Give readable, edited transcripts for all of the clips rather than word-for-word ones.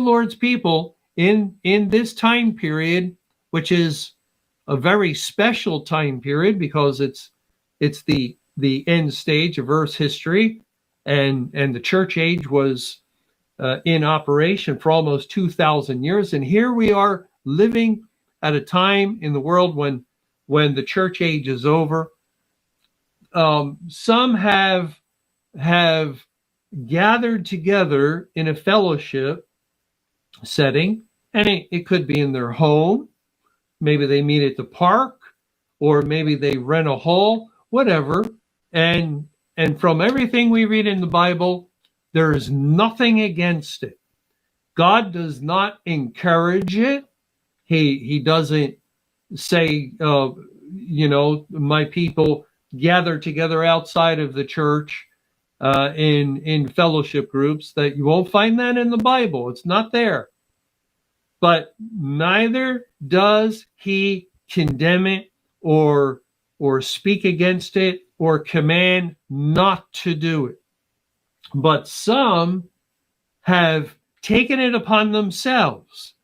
Lord's people in this time period, which is a very special time period because it's the end stage of Earth's history, and the church age was in operation for almost 2,000 years, and here we are living at a time in the world when the church age is over. Some have gathered together in a fellowship setting, and it could be in their home. Maybe they meet at the park, or maybe they rent a hall, whatever. And from everything we read in the Bible, there is nothing against it. God does not encourage it. He doesn't say, my people gather together outside of the church in fellowship groups. That you won't find that in the Bible. It's not there. But neither does he condemn it or speak against it or command not to do it. But some have taken it upon themselves,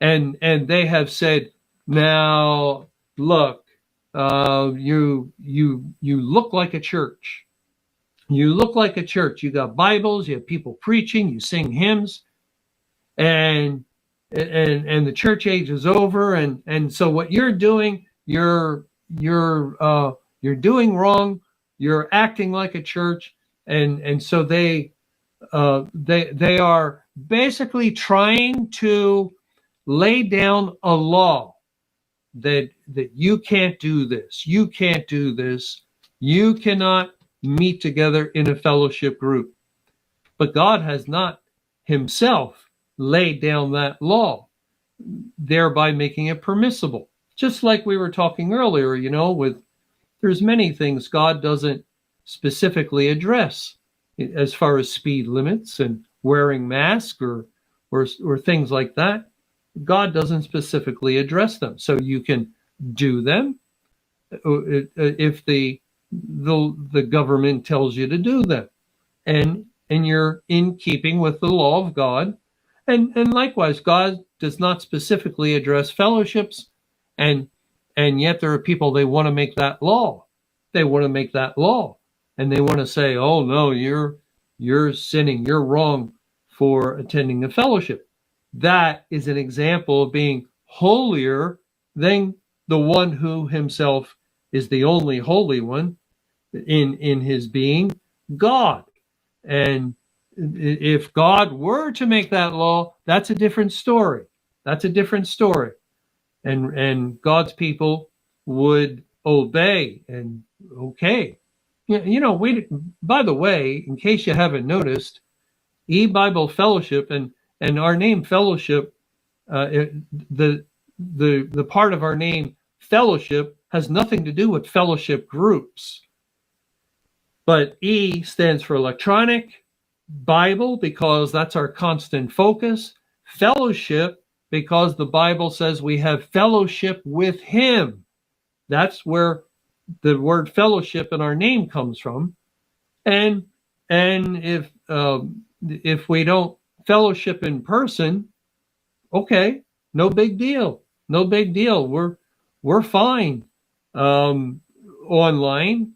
and they have said, now look, you look like a church. You look like a church. You got Bibles, you have people preaching, you sing hymns, and the church age is over, and so what you're doing, you're doing wrong. You're acting like a church, and so they are basically trying to lay down a law that you can't do this, you can't do this, you cannot meet together in a fellowship group. But God has not himself laid down that law, thereby making it permissible. Just like we were talking earlier, there's many things God doesn't specifically address as far as speed limits and wearing masks or things like that. God doesn't specifically address them. So you can do them if the government tells you to do them, and you're in keeping with the law of God. And likewise, God does not specifically address fellowships, and yet there are people, they want to make that law. They want to make that law, and they want to say, oh no, you're sinning, you're wrong for attending a fellowship. That is an example of being holier than the one who himself is the only holy one in his being, God. And if God were to make that law, that's a different story. That's a different story. And God's people would obey and okay. By the way, in case you haven't noticed, EBible Fellowship and our name Fellowship, the part of our name Fellowship has nothing to do with fellowship groups. But E stands for electronic, Bible, because that's our constant focus, fellowship, because the Bible says we have fellowship with him. That's where the word fellowship in our name comes from. And if we don't fellowship in person, okay, no big deal. No big deal. We're fine online.